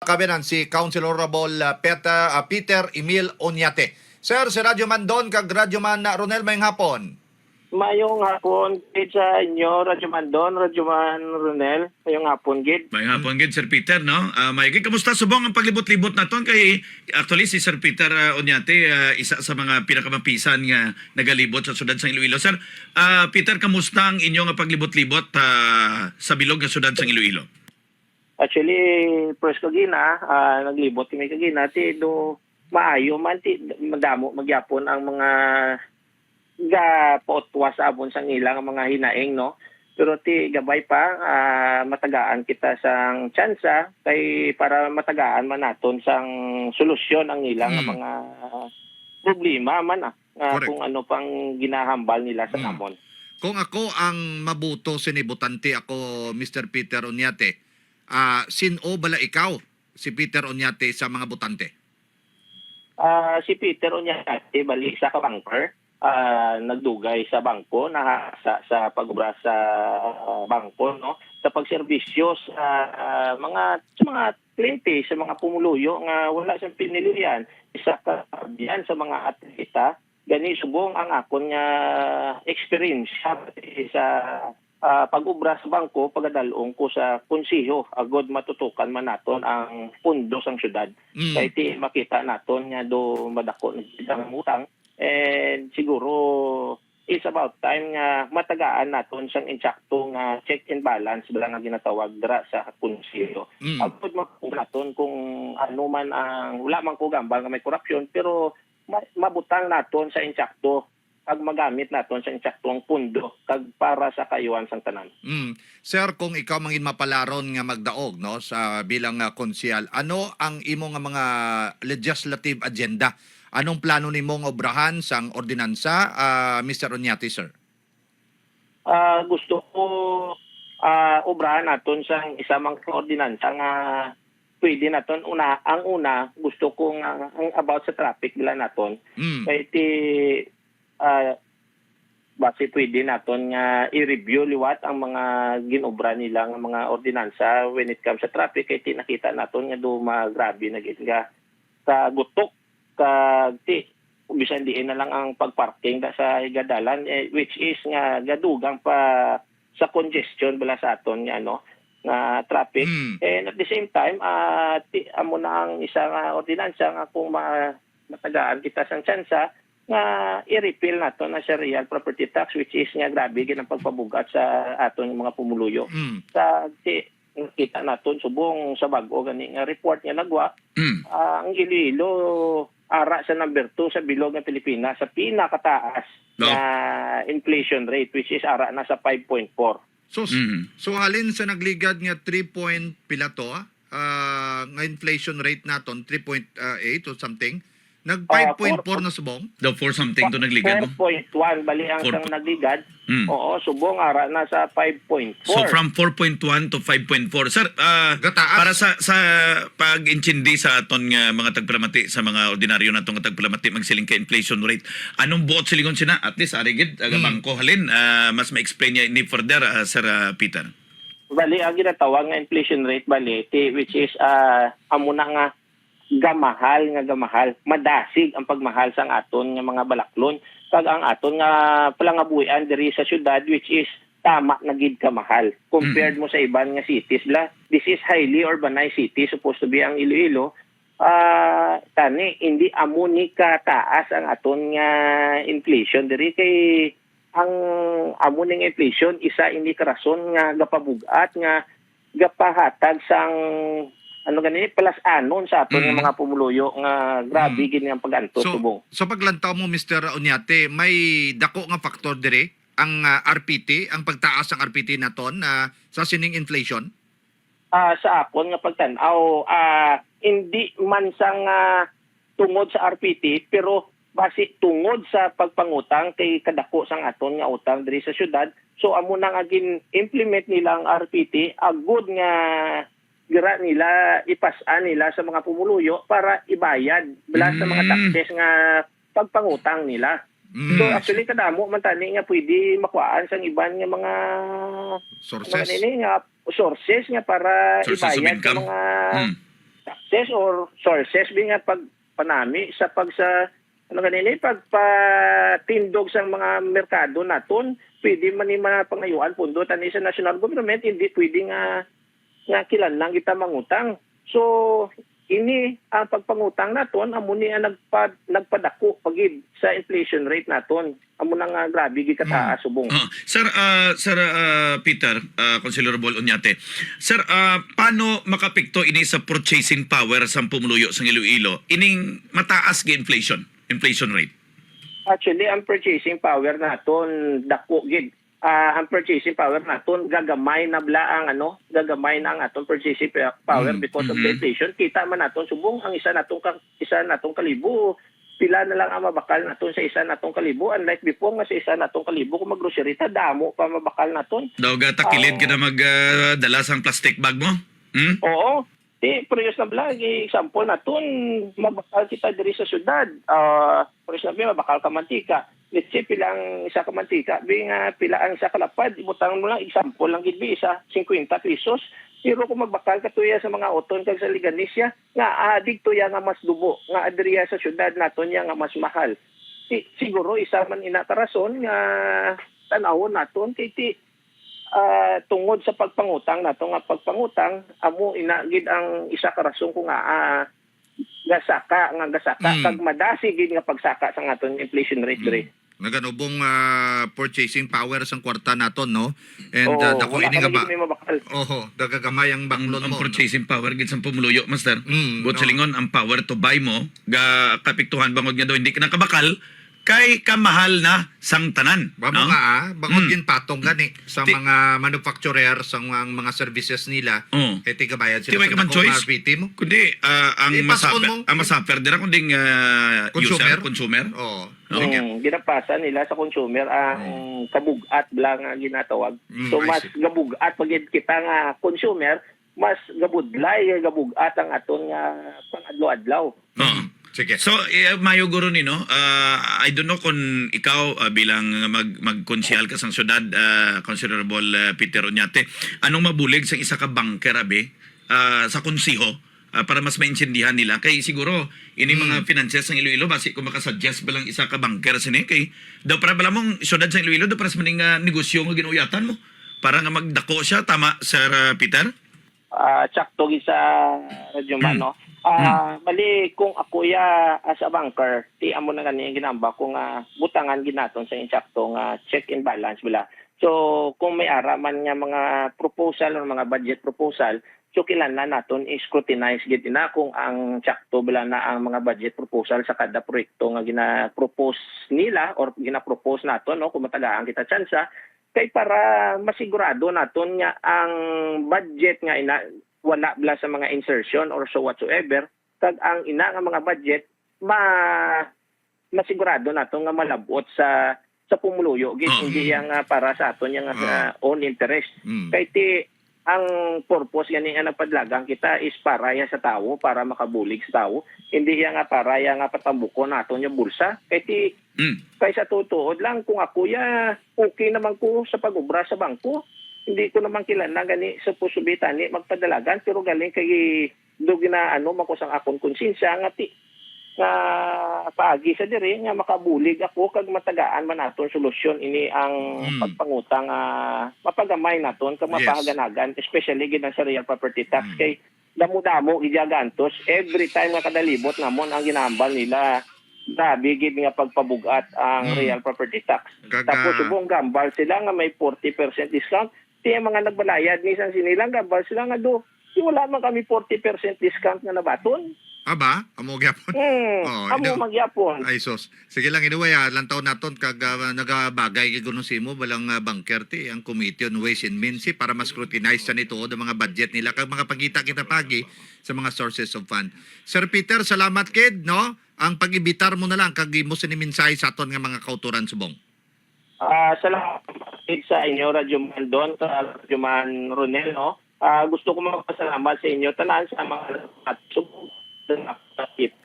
kabinan si Councilorable Peter Emil Oñate. Sir, si Radyo Man Don kag Radyo Man Ronel mayong hapon. Mayong hapon gid sa inyo, Radyo Man Don, Radyo Man Ronel. Mayong hapon gid. May hapon gid Sir Peter, no? May kamusta subong ang paglibot-libot naton kay actually si Sir Peter Oñate isa sa mga pinakamapisan nga nagalibot sa sudad sa Iloilo. Sir, Peter, kamusta ang inyong paglibot-libot sa bilog nga sudad sa Iloilo? Actually, first kagina, naglibot kami kagina ti do maayo man ti madamo magyapon ang mga pautwa sa abon sang ilang mga hinaing, no? Pero ti gabay pa matagaan kita sang tsansa kay para matagaan man naton sang solusyon ang ilang mga problema man kung ano pang ginahambal nila sa namon. Kung ako ang mabuto sinibutante ako, Mr. Peter Oñate, sino bala ikaw, si Peter Oñate, sa mga butante? Si Peter Oñate bali sa kabangker. Nagdugay sa bangko sa pag-ubra sa bangko, no, sa pagserbisyo sa mga kliyente, sa mga pumuluyo nga wala sa pinilihan, isa ka diyan sa mga atleta gani subong ang akon nga experience sa pag-ubra sa bangko pagadalong ko sa konseho agod matutukan man naton ang pundo sang syudad. Kay ti makita naton nga do madako ng utang. And siguro it's about time nga matagaan naton sang insakto nga check and balance bala nga ginatawag dira sa konseho. Agud naton kung ano man ang wala man ko gambal nga may korupsyon pero mabutang naton sa insakto pag magamit naton sa insaktong pundo kag para sa kayuhan sang tanan. Sir, kung ikaw mangin mapalaron nga magdaog, no, sa bilang konsyal, ano ang imo nga mga legislative agenda? Anong plano nimo nga obrahan sang ordinansa, Mr. Oñate, sir? Gusto ko obrahan naton sang isa mang ordinansa nga pwede naton ang una gusto ko nga ang about sa traffic bila naton. Kay ti base pwede naton nga i-review liwat ang mga ginobra nila nga mga ordinansa when it comes sa traffic. Kay ti nakita naton nga do magrabe na gid nga sa gutok kag ti bisan diin na lang ang pagparking sa gadalan which is nga gadugang pa sa congestion bala sa aton nga no nga traffic. And at the same time amo na ang isa nga ordinansa nga kung matagaan kita sang tsansa nga i-repeal nato na sa real property tax which is nga grabe gid ang pagpabugat sa aton mga pumuluyo. Sa kita naton subong sa bag-o gani nga report nga nagwa ang Iloilo ara sa number 2 sa bilog ng Pilipinas sa pinakataas na inflation rate which is ara na sa 5.4. So halin sa nagligad nga 3 point pila to nga inflation rate naton 3.8 or something, nag 5.4 na subong. The 4 something to nagligad, no? 4.1 bali ang sang nagligad. Oo, subong ara na sa 5.4. So from 4.1 to 5.4. Sir, para sa pag-intindi sa aton nga mga tagpalamati sa mga ordinaryo natong nga tagpalamati magsiling ka inflation rate, anong buot silingon sina? At least arigid bangko halin mas ma-explain niya ni further, Sir Peter. Bali ang ginatawag nga inflation rate bali which is amo na nga gamahal, madasig ang pagmahal sang aton nga mga balaklon kag ang aton nga palangabuhian diri sa syudad which is tama na gid ka mahal compared mo sa iban nga cities la. This is highly urbanized city supposed to be ang Iloilo. Tani hindi amo ni ka taas ang aton nga inflation diri kay ang amo ning inflation isa hindi ka rason nga gapabugat nga gapahatag sang ano ganini plus anon sa aton nga mga pumuluyo nga grabe gid ang paganto subong. So paglantaw mo, Mr. Oñate, may dako nga faktor dire ang RPT, ang pagtaas ng RPT naton sa sining inflation? Sa akon nga pagtan-aw hindi man sang tungod sa RPT pero base tungod sa pagpangutang kay kadako sang aton nga utang diri sa syudad. So amo na nga gin-implement nila ang RPT agud nga gira nila ipasan nila sa mga pumuluyo para ibayad bala sa mga taxes nga pagpangutang nila. So actually kadamo man tani nga pwede makuhaan sang iban nga mga sources nga para sources ibayad sa mga practices or sources nga pagpanami sa pagpatindog sa mga merkado naton, pwede man ni mga pangayuan pundo tani sa national government, hindi pwede nga kilanlang kita mangutang. So ini ang pagpangutang naton amo ni ang nagpadako pagid sa inflation rate naton, amo nang grabe gi kataas subong. Sir Peter, Councilor Bol Oñate. Sir, paano makapekto ini sa purchasing power sa pumuluyo sa Iloilo ining mataas gi inflation rate? Actually, ang purchasing power naton dako gid. Ang purchasing power naton gagamay na bla ang gagamay na ang aton purchasing power because of the inflation. Kita man naton subong ang isa natong kalibo, pila na lang ang mabakal naton sa isa natong kalibo, unlike before nga sa isa natong kalibo kung maggrocery ta damo pa mabakal naton. Daw gata kilid ka na magdala sang plastic bag mo? Oo. Priyos na bla, example naton, mabakal kita diri sa syudad. For example, mabakal ka mantika. Let's say, pilang isa ka mantika, pila ang isa kalapad, ibutang mo lang, example lang gid isa, 50 pesos. Pero kung magbakal ka tuya sa mga oton kag sa Liganisya, nga dito ya nga mas dubo, nga adriya sa syudad naton ya nga mas mahal. Siguro isa man ina ka rason nga tanawon naton kay tungod sa pagpangutang nato nga pagpangutang amo ina gid ang isa ka rason kung gasaka kag madasi gid nga pagsaka sa aton inflation rate diri. Naganubong purchasing power sang kwarta naton, no? And dako ini nga ba? Dagagamay ang baklon mo. Ang purchasing power gid sa pumuluyo, master. But no. silingon ang power to buy mo ga kapiktuhan bangod nga daw hindi ka nakabakal kay kamahal na sang tanan. Bamo nga bangod gin patong gani sa mga manufacturer sa mga services nila. Kay tigabayad sila sa choice RPT mo. Kundi ang masaper dira kundi consumer. Ginapasa nila sa consumer ang kabugat lang nga ginatawag. So mas gabugat pag kita nga consumer, mas gabudlay gabugat ang aton nga pangadlaw-adlaw. Sige. So, mayo guro ni, no? I don't know kung ikaw bilang magkonsyal ka sa syudad, Considerable Peter Oñate, anong mabulig sa isa ka banker, sa konsiho, para mas maintindihan nila? Kay siguro, ini mga financiers ng Iloilo, basi kung makasuggest ba lang isa ka banker sini, kay daw para bala mong syudad sa Iloilo, daw para sa maning negosyo nga ginuyatan mo, para nga magdako siya, tama, Sir Peter? Tsakto sa radyo man, no? Bali kung ako as a banker, ti amo na ganyan ginamba kung butangan ginaton sa insakto nga check and balance bila. So kung may ara man nga mga proposal o mga budget proposal, so kinahanglan naton i-scrutinize gid na kung ang sakto bila na ang mga budget proposal sa kada proyekto nga gina-propose nila or gina-propose naton, no, kung matagaan kita tsansa kay para masigurado naton nga ang budget nga wala bla sa mga insertion or so whatsoever, kag ang ina nga mga budget masigurado nato nga malabot sa pumuluyo gid, hindi yang para sa aton yang own interest. Kay ang purpose gani nga nagpadlagang kita is para ya sa tawo, para makabulig sa tawo, hindi yang para yang patambuko naton yung bulsa. Kay sa tutuod lang kung ako okay naman ko sa pag-ubra sa bangko, hindi ko naman kilala gani sa pusubitan ni magpadalagan, pero galing kay dugi na makusang akong konsensya nga paagi sa diri nga makabulig ako kag matagaan man naton solusyon ini ang pagpangutang mapagamay naton kag mapahaganagan, especially gid sa real property tax. Kay damo-damo gijagantos every time nga kadalibot namon ang ginambal nila. Grabe gid nga pagpabugat ang real property tax. Tapos subong gambal sila nga may 40% discount. Ti mga nagbalayad minsan sinilang gambal sila nga wala man kami 40% discount nga nabaton. Aba, amo gyapon. Amo magyapon. Ay sos. Sige lang anyway, lantaw naton kag nagabagay kay kuno simo balang banker ti ang Committee on Ways and Means para mas scrutinize sa nito ang mga budget nila kag mga pagita kita pagi sa mga sources of fund. Sir Peter, salamat kid, no? Ang pag-ibitar mo na lang kag mo siniminsahe sa aton nga mga kauturan subong. Salamat sa inyo, Radyo Mandon, Radyo Man Ronel, no? Gusto ko magpasalamat sa inyo tanan sa mga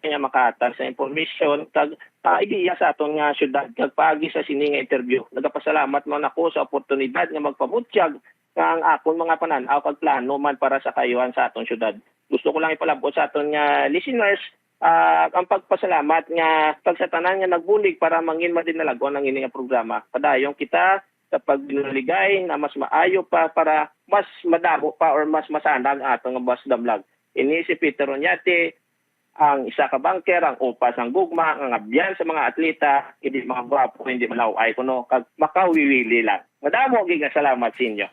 kanya makatag sa information kag ideya sa aton nga syudad kag paagi sa sini nga interview. Nagapasalamat man ako sa oportunidad nga magpamutyag nga ang akon mga pananaw kag plano man para sa kayuhan sa aton syudad. gusto ko lang ipalabot sa aton nga listeners ang pagpasalamat nga pag sa tanan nga nagbulig para mangin madinalagon ang ini nga programa. Padayon kita sa pagbinuligay na mas maayo pa para mas madamo pa or mas masandag atong nga bus damlag. Ini si Peter Oñate, ang isa ka banker, ang upas ang gugma, ang abyan sa mga atleta, hindi mga gwapo, hindi malaway kuno, kag makawiwili lang. Madamo giga salamat sa inyo.